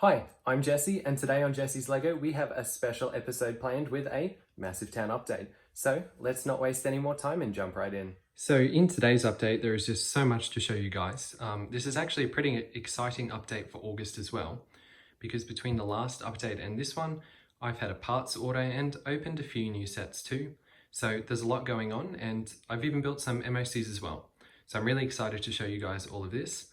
Hi, I'm Jesse, and today on Jesse's Lego we have a special episode planned with a massive town update. So let's not waste any more time and jump right in. So in today's update there is just so much to show you guys. This is actually a pretty exciting update for August as well, because between the last update and this one I've had a parts order and opened a few new sets too. So there's a lot going on, and I've even built some MOCs as well. So I'm really excited to show you guys all of this.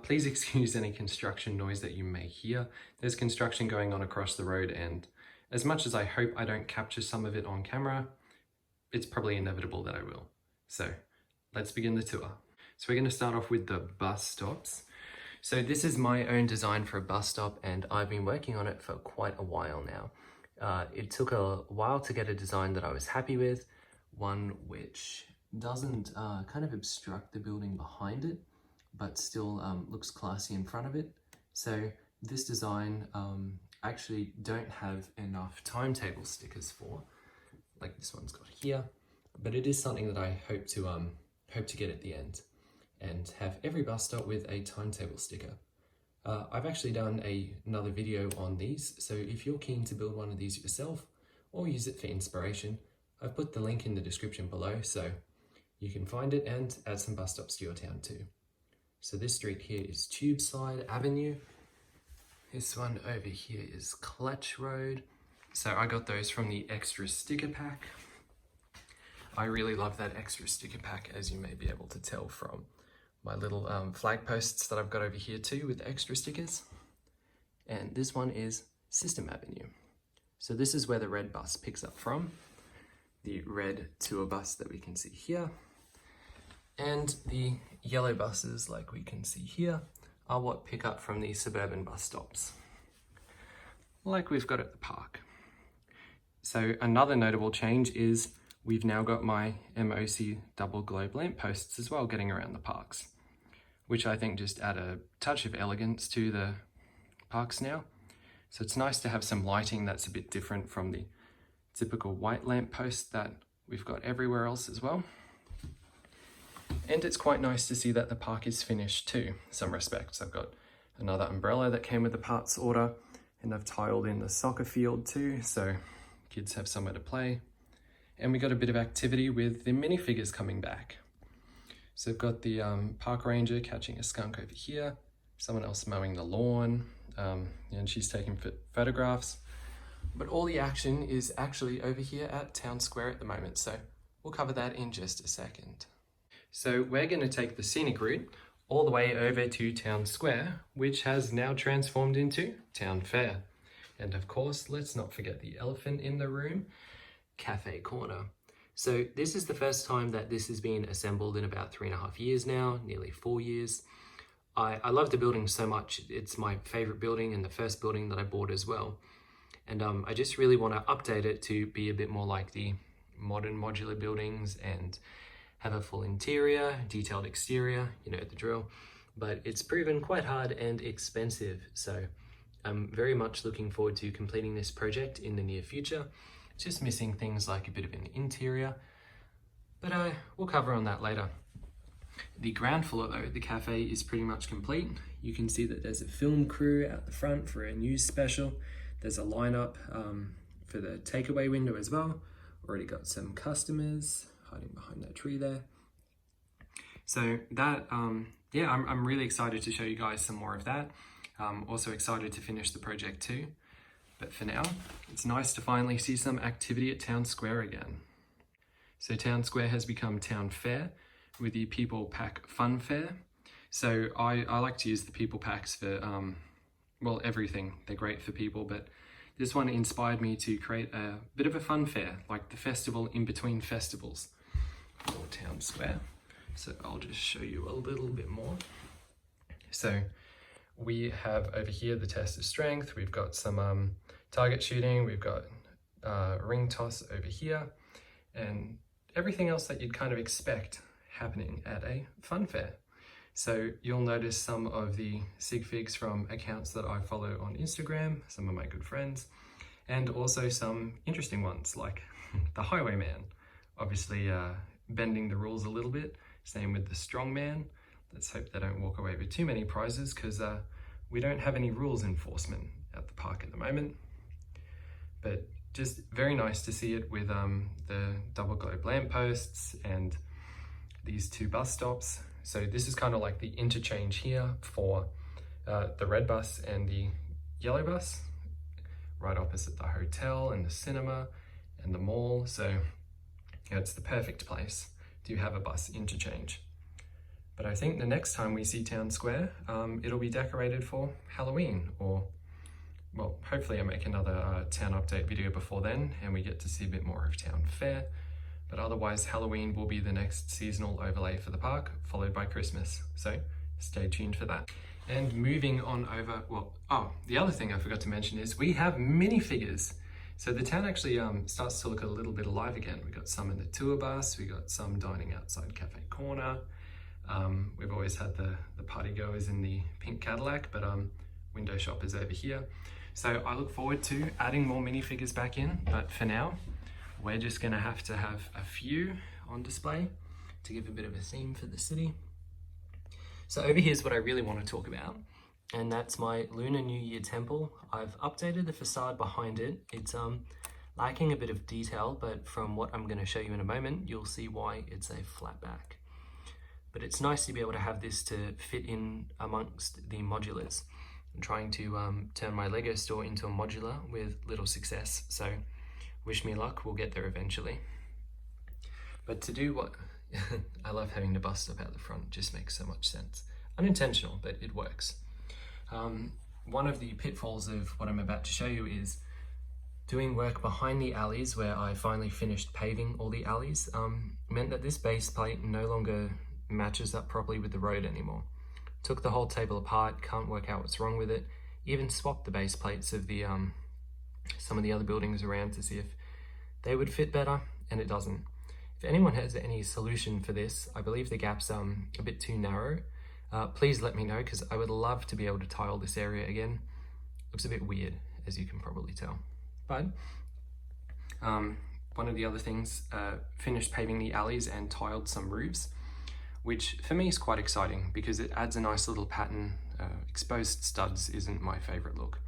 Please excuse any construction noise that you may hear. There's construction going on across the road, and as much as I hope I don't capture some of it on camera, it's probably inevitable that I will. So let's begin the tour. So we're going to start off with the bus stops. So this is my own design for a bus stop, and I've been working on it for quite a while now. It took a while to get a design that I was happy with, one which doesn't kind of obstruct the building behind it, but still looks classy in front of it. So this design I actually don't have enough timetable stickers for, like this one's got here, but it is something that I hope to get at the end and have every bus stop with a timetable sticker. I've actually done another video on these, so if you're keen to build one of these yourself or use it for inspiration, I've put the link in the description below so you can find it and add some bus stops to your town too. So this street here is Tubeside Avenue. This one over here is Clutch Road. So I got those from the extra sticker pack. I really love that extra sticker pack, as you may be able to tell from my little flag posts that I've got over here too with extra stickers. And this one is System Avenue. So this is where the red bus picks up from. The red tour bus that we can see here. And the yellow buses, like we can see here, are what pick up from the suburban bus stops, like we've got at the park. So another notable change is we've now got my MOC double globe lampposts as well getting around the parks, which I think just add a touch of elegance to the parks now. So it's nice to have some lighting that's a bit different from the typical white lamppost that we've got everywhere else as well. And it's quite nice to see that the park is finished too, in some respects. I've got another umbrella that came with the parts order, and I've tiled in the soccer field too, so kids have somewhere to play. And we got a bit of activity with the minifigures coming back. So I've got the park ranger catching a skunk over here, someone else mowing the lawn, and she's taking photographs. But all the action is actually over here at Town Square at the moment, so we'll cover that in just a second. So we're going to take the scenic route all the way over to Town Square, which has now transformed into Town Fair. And of course, let's not forget the elephant in the room, Cafe Corner. So this is the first time that this has been assembled in about 3.5 years now, nearly 4 years. I love the building so much. It's my favorite building and the first building that I bought as well. And I just really want to update it to be a bit more like the modern modular buildings and have a full interior, detailed exterior, you know the drill, but it's proven quite hard and expensive. So I'm very much looking forward to completing this project in the near future. It's just missing things like a bit of an interior, but we'll cover on that later. The ground floor though, the cafe is pretty much complete. You can see that there's a film crew out the front for a news special. There's a lineup for the takeaway window as well. Already got some customers hiding behind that tree there. So that, yeah, I'm really excited to show you guys some more of that. Also excited to finish the project too. But for now, it's nice to finally see some activity at Town Square again. So Town Square has become Town Fair with the People Pack Fun Fair. So I like to use the People Packs for, well, everything. They're great for people, but this one inspired me to create a bit of a fun fair, like the festival in between festivals for Town Square. So I'll just show you a little bit more. So we have over here the test of strength. We've got some target shooting. We've got ring toss over here, and everything else that you'd kind of expect happening at a fun fair. So you'll notice some of the sig figs from accounts that I follow on Instagram, some of my good friends, and also some interesting ones like the Highwayman, obviously bending the rules a little bit. Same with the Strongman. Let's hope they don't walk away with too many prizes, because We don't have any rules enforcement at the park at the moment, but just very nice to see it with the double globe lampposts and these 2 bus stops. So this is kind of like the interchange here for the red bus and the yellow bus, right opposite the hotel and the cinema and the mall. So yeah, it's the perfect place to have a bus interchange. But I think the next time we see Town Square, it'll be decorated for Halloween, or, well, hopefully I make another town update video before then and we get to see a bit more of Town Fair. But otherwise, Halloween will be the next seasonal overlay for the park, followed by Christmas. So stay tuned for that. And moving on over, the other thing I forgot to mention is we have minifigures. So the town actually starts to look a little bit alive again. We got some in the tour bus, we got some dining outside Cafe Corner. We've always had the party goers in the pink Cadillac, but window shop is over here. So I look forward to adding more minifigures back in, but for now, we're just gonna have to have a few on display to give a bit of a theme for the city. So over here's what I really want to talk about, and that's my Lunar New Year temple. I've updated the facade behind it. It's lacking a bit of detail, but from what I'm gonna show you in a moment, you'll see why it's a flat back. But it's nice to be able to have this to fit in amongst the modulars. I'm trying to turn my Lego store into a modular with little success, so wish me luck, we'll get there eventually. But to do what, I love having the bus stop out the front, just makes so much sense. Unintentional, but it works. One of the pitfalls of what I'm about to show you is doing work behind the alleys, where I finally finished paving all the alleys, meant that this base plate no longer matches up properly with the road anymore. Took the whole table apart, can't work out what's wrong with it, even swapped the base plates of the some of the other buildings around to see if they would fit better, and it doesn't. If anyone has any solution for this, I believe the gap's a bit too narrow. Please let me know, because I would love to be able to tile this area again. Looks a bit weird, as you can probably tell. But one of the other things, finished paving the alleys and tiled some roofs, which for me is quite exciting because it adds a nice little pattern. Exposed studs isn't my favorite look.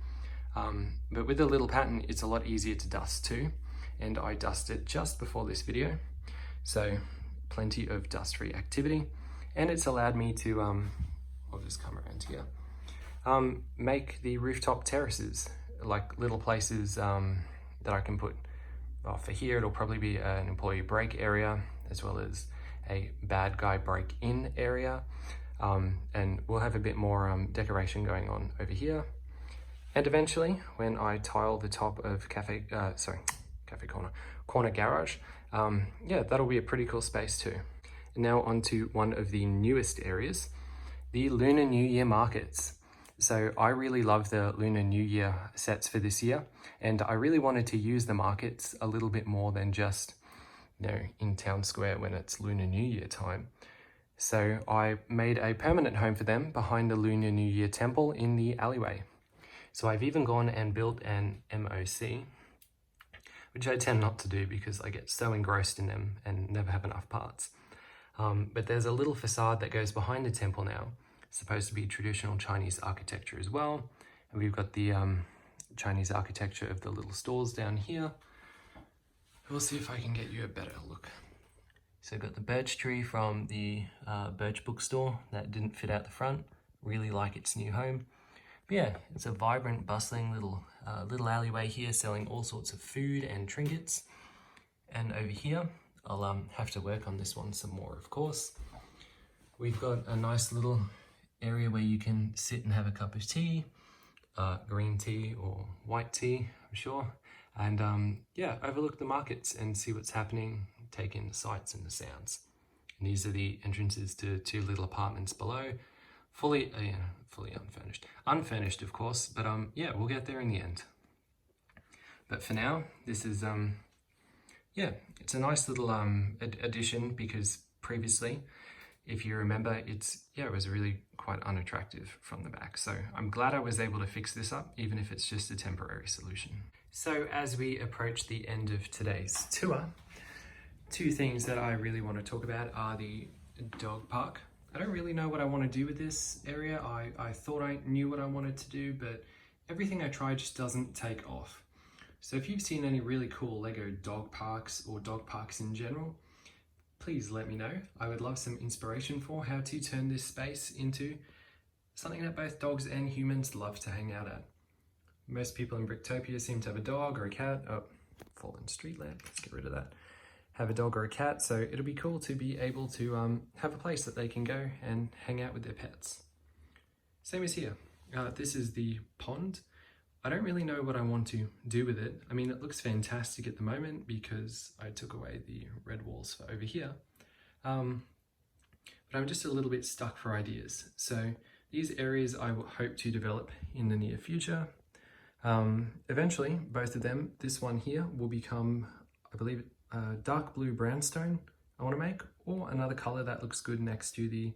But with a little pattern, it's a lot easier to dust too. And I dusted just before this video, so plenty of dust-free activity. And it's allowed me to, I'll just come around here, make the rooftop terraces, like little places that I can put. For here, it'll probably be an employee break area, as well as a bad guy break-in area. And we'll have a bit more decoration going on over here. And eventually, when I tile the top of Cafe Corner Garage, yeah, that'll be a pretty cool space too. Now onto one of the newest areas, the Lunar New Year markets. So I really love the Lunar New Year sets for this year, and I really wanted to use the markets a little bit more than just, you know, in Town Square when it's Lunar New Year time. So I made a permanent home for them behind the Lunar New Year temple in the Alleyway. So I've even gone and built an MOC, which I tend not to do because I get so engrossed in them and never have enough parts. But there's a little facade that goes behind the temple now. It's supposed to be traditional Chinese architecture as well. And we've got the Chinese architecture of the little stores down here. We'll see if I can get you a better look. So I've got the birch tree from the birch bookstore that didn't fit out the front. Really like its new home. But yeah, it's a vibrant, bustling little alleyway here selling all sorts of food and trinkets. And over here, I'll have to work on this one some more, of course. We've got a nice little area where you can sit and have a cup of tea, green tea or white tea, I'm sure. And yeah, overlook the markets and see what's happening, take in the sights and the sounds. And these are the entrances to two little apartments below. Fully unfurnished. Unfurnished, of course, but yeah, we'll get there in the end. But for now, this is, yeah, it's a nice little addition because previously, if you remember, it was really quite unattractive from the back. So I'm glad I was able to fix this up, even if it's just a temporary solution. So as we approach the end of today's tour, two things that I really want to talk about are the dog park. I don't really know what I want to do with this area. I thought I knew what I wanted to do, but everything I try just doesn't take off. So if you've seen any really cool Lego dog parks or dog parks in general, please let me know. I would love some inspiration for how to turn this space into something that both dogs and humans love to hang out at. Most people in Bricktopia seem to have a dog or a cat. Oh, fallen street lamp, let's get rid of that. Have a dog or a cat, so it'll be cool to be able to have a place that they can go and hang out with their pets. Same as here. This is the pond. I don't really know what I want to do with it. I mean, it looks fantastic at the moment because I took away the red walls for over here. But I'm just a little bit stuck for ideas. So these areas I will hope to develop in the near future. Eventually, both of them, this one here will become, I believe, dark blue brownstone I want to make, or another color that looks good next to the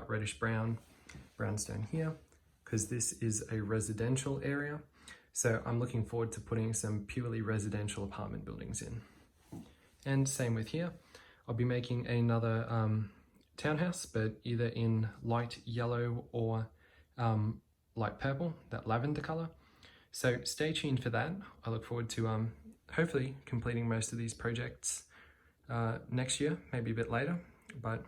reddish brownstone here, because this is a residential area. So I'm looking forward to putting some purely residential apartment buildings in. And same with here. I'll be making another townhouse, but either in light yellow or light purple, that lavender color. So stay tuned for that. I look forward to hopefully completing most of these projects next year, maybe a bit later. But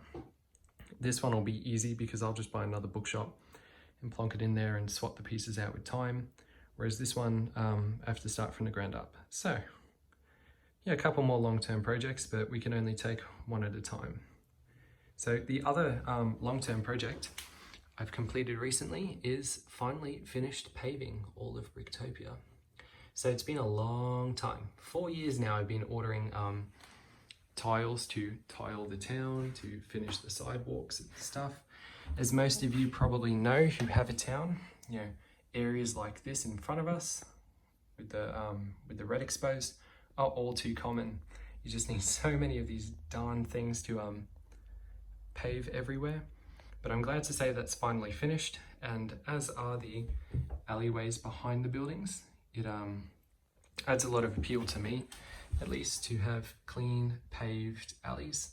this one will be easy because I'll just buy another bookshop and plonk it in there and swap the pieces out with time. Whereas this one, I have to start from the ground up. So yeah, a couple more long-term projects, but we can only take one at a time. So the other long-term project I've completed recently is finally finished paving all of Bricktopia. So it's been a long time. 4 years now I've been ordering tiles to tile the town, to finish the sidewalks and stuff. As most of you probably know who have a town, you know, areas like this in front of us with the red exposed are all too common. You just need so many of these darn things to pave everywhere. But I'm glad to say that's finally finished, and as are the alleyways behind the buildings. It adds a lot of appeal to me, at least, to have clean paved alleys,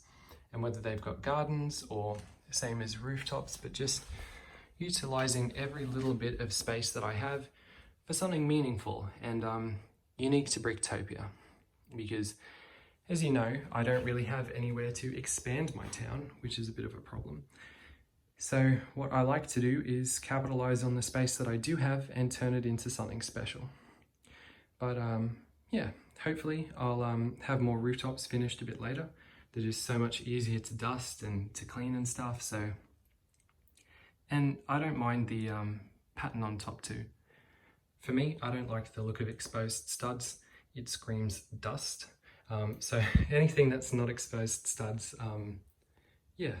and whether they've got gardens or same as rooftops, but just utilizing every little bit of space that I have for something meaningful and unique to Bricktopia. Because, as you know, I don't really have anywhere to expand my town, which is a bit of a problem. So what I like to do is capitalize on the space that I do have and turn it into something special. But yeah, hopefully I'll have more rooftops finished a bit later. They're just so much easier to dust and to clean and stuff. So, and I don't mind the pattern on top too. For me, I don't like the look of exposed studs. It screams dust. So anything that's not exposed studs, yeah.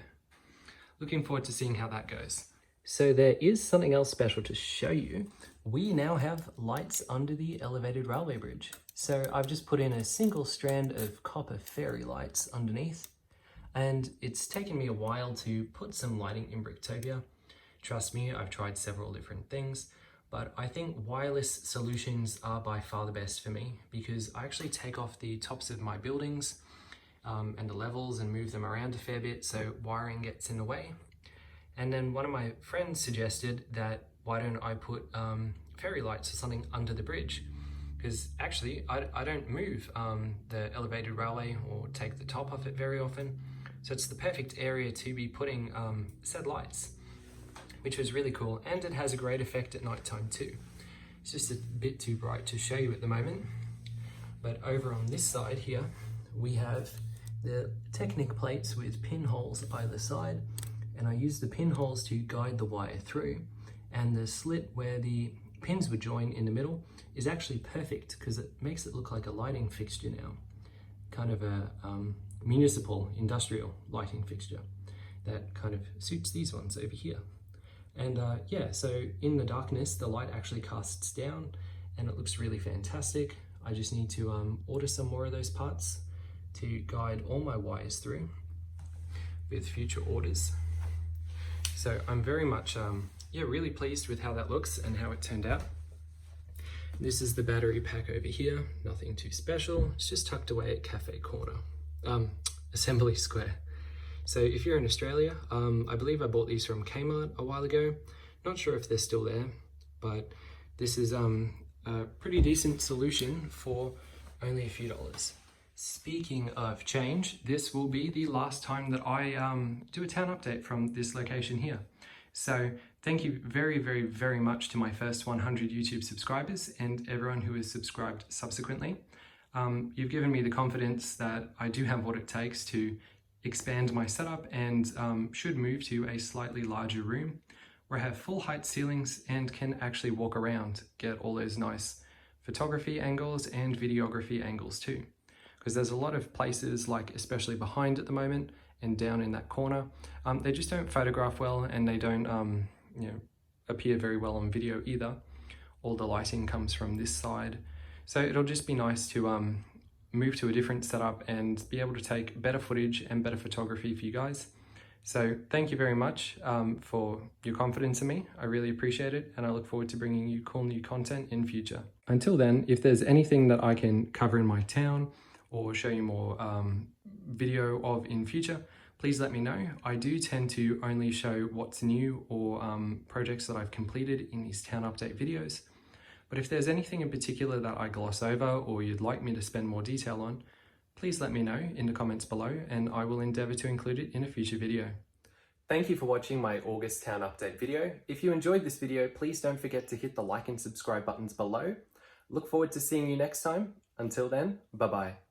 Looking forward to seeing how that goes. So there is something else special to show you. We now have lights under the elevated railway bridge. So I've just put in a single strand of copper fairy lights underneath, and it's taken me a while to put some lighting in Bricktopia. Trust me, I've tried several different things, but I think wireless solutions are by far the best for me because I actually take off the tops of my buildings and the levels and move them around a fair bit so wiring gets in the way. And then one of my friends suggested that why don't I put fairy lights or something under the bridge, because actually I don't move the elevated railway or take the top off it very often, so it's the perfect area to be putting said lights, which was really cool, and it has a great effect at night time too. It's just a bit too bright to show you at the moment, but over on this side here we have the Technic plates with pinholes either side, and I use the pinholes to guide the wire through, and the slit where the pins would join in the middle is actually perfect because it makes it look like a lighting fixture now, kind of a municipal industrial lighting fixture that kind of suits these ones over here. And yeah, so in the darkness the light actually casts down and it looks really fantastic. I just need to order some more of those parts to guide all my wires through with future orders. So I'm very much yeah, really pleased with how that looks and how it turned out. This is the battery pack over here, nothing too special. It's just tucked away at Cafe Corner, Assembly Square. So if you're in Australia, I believe I bought these from Kmart a while ago. Not sure if they're still there, but this is a pretty decent solution for only a few dollars. Speaking of change, this will be the last time that I do a town update from this location here. So thank you very, very, very much to my first 100 YouTube subscribers and everyone who has subscribed subsequently. You've given me the confidence that I do have what it takes to expand my setup and should move to a slightly larger room where I have full height ceilings and can actually walk around, get all those nice photography angles and videography angles too. Because there's a lot of places, like especially behind at the moment and down in that corner, they just don't photograph well and they don't appear very well on video either. All the lighting comes from this side. So it'll just be nice to move to a different setup and be able to take better footage and better photography for you guys. So thank you very much for your confidence in me. I really appreciate it, and I look forward to bringing you cool new content in future. Until then, if there's anything that I can cover in my town or show you more video of in future, please let me know. I do tend to only show what's new or projects that I've completed in these town update videos. But if there's anything in particular that I gloss over or you'd like me to spend more detail on, please let me know in the comments below and I will endeavour to include it in a future video. Thank you for watching my August town update video. If you enjoyed this video, please don't forget to hit the like and subscribe buttons below. Look forward to seeing you next time. Until then, bye-bye.